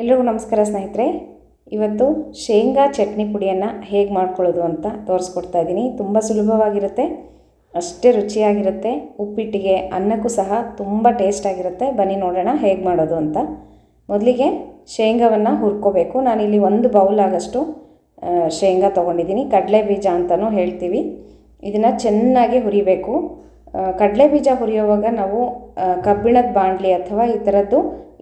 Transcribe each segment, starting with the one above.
ಎಲ್ಲರಿಗೂ ನಮಸ್ಕಾರ ಸ್ನೇಹಿತರೆ. ಇವತ್ತು ಶೇಂಗಾ ಚಟ್ನಿ ಪುಡಿಯನ್ನು ಹೇಗೆ ಮಾಡ್ಕೊಳ್ಳೋದು ಅಂತ ತೋರಿಸ್ಕೊಡ್ತಾ ಇದ್ದೀನಿ. ತುಂಬ ಸುಲಭವಾಗಿರುತ್ತೆ, ಅಷ್ಟೇ ರುಚಿಯಾಗಿರುತ್ತೆ. ಉಪ್ಪಿಟ್ಟಿಗೆ ಅನ್ನಕ್ಕೂ ಸಹ ತುಂಬ ಟೇಸ್ಟ್ ಆಗಿರುತ್ತೆ. ಬನ್ನಿ ನೋಡೋಣ ಹೇಗೆ ಮಾಡೋದು ಅಂತ. ಮೊದಲಿಗೆ ಶೇಂಗಾವನ್ನು ಹುರ್ಕೋಬೇಕು. ನಾನಿಲ್ಲಿ 1 ಬೌಲ್ ಆಗಷ್ಟು ಶೇಂಗಾ ತೊಗೊಂಡಿದ್ದೀನಿ. ಕಡಲೆ ಬೀಜ ಅಂತಲೂ ಹೇಳ್ತೀವಿ. ಇದನ್ನು ಚೆನ್ನಾಗಿ ಹುರಿಬೇಕು. ಕಡಲೆ ಬೀಜ ಹುರಿಯುವಾಗ ನಾವು ಕಬ್ಬಿಣದ ಬಾಣಲಿ ಅಥವಾ ಈ ಥರದ್ದು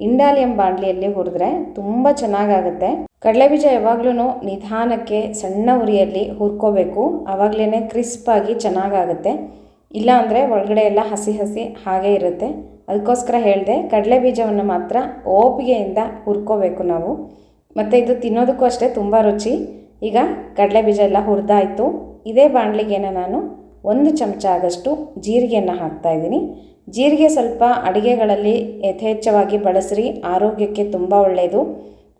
ಇಂಡಾಲಿಯಂ ಬಾಣಲಿಯಲ್ಲಿ ಹುರಿದ್ರೆ ತುಂಬ ಚೆನ್ನಾಗಾಗುತ್ತೆ. ಕಡಲೆಬೀಜ ಯಾವಾಗಲೂ ನಿಧಾನಕ್ಕೆ ಸಣ್ಣ ಉರಿಯಲ್ಲಿ ಹುರ್ಕೋಬೇಕು. ಆವಾಗಲೇ ಕ್ರಿಸ್ಪಾಗಿ ಚೆನ್ನಾಗಾಗುತ್ತೆ. ಇಲ್ಲ ಅಂದರೆ ಒಳಗಡೆ ಎಲ್ಲ ಹಸಿ ಹಸಿ ಹಾಗೇ ಇರುತ್ತೆ. ಅದಕ್ಕೋಸ್ಕರ ಹೇಳಿದೆ, ಕಡಲೆಬೀಜವನ್ನು ಮಾತ್ರ ಓಪಿಗೆಯಿಂದ ಹುರ್ಕೋಬೇಕು ನಾವು. ಮತ್ತು ಇದು ತಿನ್ನೋದಕ್ಕೂ ಅಷ್ಟೇ ತುಂಬ ರುಚಿ. ಈಗ ಕಡಲೆಬೀಜ ಎಲ್ಲ ಹುರಿದಾಯಿತು. ಇದೇ ಬಾಣಲಿಗೇನ ನಾನು 1 ಚಮಚ ಆಗಷ್ಟು ಜೀರಿಗೆಯನ್ನು ಹಾಕ್ತಾಯಿದ್ದೀನಿ. ಜೀರಿಗೆ ಸ್ವಲ್ಪ ಅಡುಗೆಗಳಲ್ಲಿ ಯಥೇಚ್ಛವಾಗಿ ಬಳಸ್ರಿ, ಆರೋಗ್ಯಕ್ಕೆ ತುಂಬ ಒಳ್ಳೆಯದು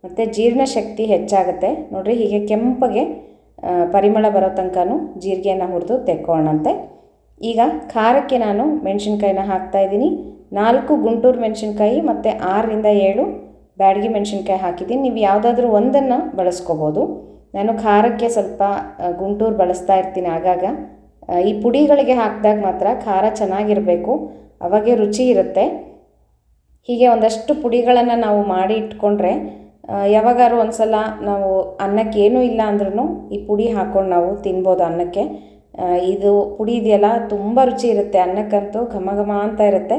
ಮತ್ತು ಜೀರ್ಣಶಕ್ತಿ ಹೆಚ್ಚಾಗುತ್ತೆ. ನೋಡಿರಿ, ಹೀಗೆ ಕೆಂಪಗೆ ಪರಿಮಳ ಬರೋ ತನಕನೂ ಜೀರಿಗೆಯನ್ನು ಹುರಿದು ತೆಕ್ಕೊಳ್ಳೋಣಂತೆ. ಈಗ ಖಾರಕ್ಕೆ ನಾನು ಮೆಣಸಿನ್ಕಾಯಿನ ಹಾಕ್ತಾಯಿದ್ದೀನಿ. 4 ಗುಂಟೂರು ಮೆಣಸಿನ್ಕಾಯಿ ಮತ್ತು 6ರಿಂದ 7 ಬ್ಯಾಡಗಿ ಮೆಣಸಿನ್ಕಾಯಿ ಹಾಕಿದ್ದೀನಿ. ನೀವು ಯಾವುದಾದ್ರೂ ಒಂದನ್ನು ಬಳಸ್ಕೋಬೋದು. ನಾನು ಖಾರಕ್ಕೆ ಸ್ವಲ್ಪ ಗುಂಟೂರು ಬಳಸ್ತಾ ಇರ್ತೀನಿ ಆಗಾಗ. ಈ ಪುಡಿಗಳಿಗೆ ಹಾಕಿದಾಗ ಮಾತ್ರ ಖಾರ ಚೆನ್ನಾಗಿರಬೇಕು, ಅವಾಗೆ ರುಚಿ ಇರುತ್ತೆ. ಹೀಗೆ ಒಂದಷ್ಟು ಪುಡಿಗಳನ್ನು ನಾವು ಮಾಡಿ ಇಟ್ಕೊಂಡ್ರೆ ಯಾವಾಗಾರು ಒಂದು ಸಲ ನಾವು ಅನ್ನಕ್ಕೆ ಏನೂ ಇಲ್ಲ ಅಂದ್ರೂ ಈ ಪುಡಿ ಹಾಕ್ಕೊಂಡು ನಾವು ತಿನ್ಬೋದು ಅನ್ನಕ್ಕೆ. ಇದು ಪುಡಿ ಇದೆಯಲ್ಲ ತುಂಬ ರುಚಿ ಇರುತ್ತೆ, ಅನ್ನಕ್ಕಂತೂ ಘಮ ಘಮ ಅಂತ ಇರುತ್ತೆ.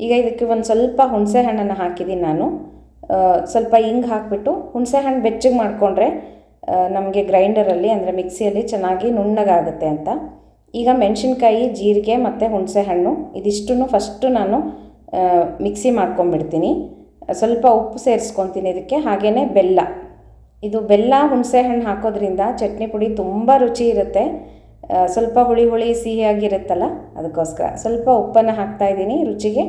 ಈಗ ಇದಕ್ಕೆ ಒಂದು ಸ್ವಲ್ಪ ಹುಣಸೆ ಹಣ್ಣನ್ನು ಹಾಕಿದ್ದೀನಿ ನಾನು. ಸ್ವಲ್ಪ ಹಿಂಗೆ ಹಾಕಿಬಿಟ್ಟು ಹುಣಸೆ ಹಣ್ಣು ಬೆಚ್ಚಗೆ ಮಾಡಿಕೊಂಡ್ರೆ ನಮಗೆ ಗ್ರೈಂಡರಲ್ಲಿ ಅಂದರೆ ಮಿಕ್ಸಿಯಲ್ಲಿ ಚೆನ್ನಾಗಿ ನುಣ್ಣಗಾಗುತ್ತೆ ಅಂತ. ಈಗ ಮೆಣಸಿನ್ಕಾಯಿ, ಜೀರಿಗೆ ಮತ್ತು ಹುಣಸೆ ಹಣ್ಣು ಇದಿಷ್ಟನ್ನು ಫಸ್ಟು ನಾನು ಮಿಕ್ಸಿ ಮಾಡ್ಕೊಂಡ್ಬಿಡ್ತೀನಿ. ಸ್ವಲ್ಪ ಉಪ್ಪು ಸೇರಿಸ್ಕೊತೀನಿ ಇದಕ್ಕೆ, ಹಾಗೆಯೇ ಬೆಲ್ಲ. ಇದು ಬೆಲ್ಲ ಹುಣಸೆ ಹಣ್ಣು ಹಾಕೋದ್ರಿಂದ ಚಟ್ನಿ ಪುಡಿ ತುಂಬ ರುಚಿ ಇರುತ್ತೆ. ಸ್ವಲ್ಪ ಹುಳಿ ಹುಳಿ ಸಿಹಿಯಾಗಿರುತ್ತಲ್ಲ, ಅದಕ್ಕೋಸ್ಕರ ಸ್ವಲ್ಪ ಉಪ್ಪನ್ನು ಹಾಕ್ತಾಯಿದ್ದೀನಿ ರುಚಿಗೆ.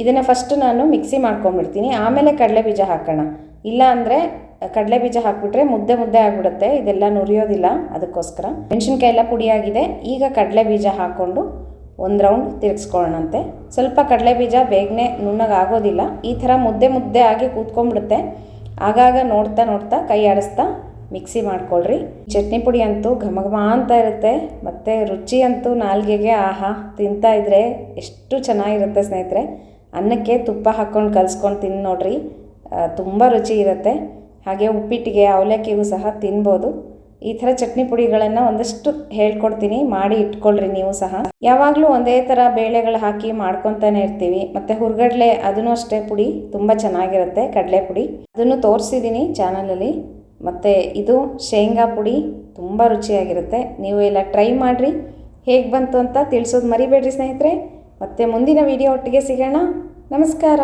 ಇದನ್ನು ಫಸ್ಟು ನಾನು ಮಿಕ್ಸಿ ಮಾಡ್ಕೊಂಡ್ಬಿಡ್ತೀನಿ, ಆಮೇಲೆ ಕಡಲೆ ಬೀಜ ಹಾಕೋಣ. ಇಲ್ಲ ಅಂದರೆ ಕಡಲೆ ಬೀಜ ಹಾಕಿಬಿಟ್ರೆ ಮುದ್ದೆ ಮುದ್ದೆ ಆಗಿಬಿಡುತ್ತೆ, ಇದೆಲ್ಲ ನುರಿಯೋದಿಲ್ಲ. ಅದಕ್ಕೋಸ್ಕರ ಮೆಣಸಿನ್ಕಾಯಿ ಎಲ್ಲ ಪುಡಿಯಾಗಿದೆ. ಈಗ ಕಡಲೆ ಬೀಜ ಹಾಕ್ಕೊಂಡು 1 ರೌಂಡ್ ತಿರುಗಿಸ್ಕೊಳ್ಳೋಣಂತೆ. ಸ್ವಲ್ಪ ಕಡಲೆ ಬೀಜ ಬೇಗನೆ ನುಣ್ಣಗಾಗೋದಿಲ್ಲ, ಈ ಥರ ಮುದ್ದೆ ಮುದ್ದೆ ಆಗಿ ಕೂತ್ಕೊಂಡ್ಬಿಡುತ್ತೆ. ಆಗಾಗ ನೋಡ್ತಾ ನೋಡ್ತಾ ಕೈ ಆಡಿಸ್ತಾ ಮಿಕ್ಸಿ ಮಾಡ್ಕೊಳ್ರಿ. ಚಟ್ನಿ ಪುಡಿ ಅಂತೂ ಘಮ ಘಮ ಅಂತ ಇರುತ್ತೆ ಮತ್ತು ರುಚಿ ಅಂತೂ ನಾಲ್ಗೆಗೆ ಆಹಾ, ತಿಂತಾಯಿದ್ರೆ ಎಷ್ಟು ಚೆನ್ನಾಗಿರುತ್ತೆ ಸ್ನೇಹಿತರೆ. ಅನ್ನಕ್ಕೆ ತುಪ್ಪ ಹಾಕ್ಕೊಂಡು ಕಲಿಸ್ಕೊಂಡು ತಿಂದು ನೋಡ್ರಿ, ತುಂಬ ರುಚಿ ಇರುತ್ತೆ. ಹಾಗೆ ಉಪ್ಪಿಟ್ಟಿಗೆ, ಅವಲಕ್ಕಿಗೂ ಸಹ ತಿನ್ಬೋದು. ಈ ಥರ ಚಟ್ನಿ ಪುಡಿಗಳನ್ನು ಒಂದಷ್ಟು ಹೇಳ್ಕೊಡ್ತೀನಿ, ಮಾಡಿ ಇಟ್ಕೊಳ್ರಿ ನೀವು ಸಹ. ಯಾವಾಗಲೂ ಒಂದೇ ಥರ ಬೇಳೆಗಳು ಹಾಕಿ ಮಾಡ್ಕೊತಾನೆ ಇರ್ತೀವಿ. ಮತ್ತು ಹುರ್ಗಡ್ಲೆ ಅದನ್ನು ಅಷ್ಟೇ ಪುಡಿ ತುಂಬ ಚೆನ್ನಾಗಿರುತ್ತೆ, ಕಡಲೆ ಪುಡಿ ಅದನ್ನು ತೋರಿಸಿದ್ದೀನಿ ಚಾನಲಲ್ಲಿ. ಮತ್ತು ಇದು ಶೇಂಗಾ ಪುಡಿ ತುಂಬ ರುಚಿಯಾಗಿರುತ್ತೆ. ನೀವು ಎಲ್ಲ ಟ್ರೈ ಮಾಡಿರಿ, ಹೇಗೆ ಬಂತು ಅಂತ ತಿಳಿಸೋದು ಮರಿಬೇಡ್ರಿ ಸ್ನೇಹಿತರೆ. ಮತ್ತು ಮುಂದಿನ ವಿಡಿಯೋ ಒಟ್ಟಿಗೆ ಸಿಗೋಣ. ನಮಸ್ಕಾರ.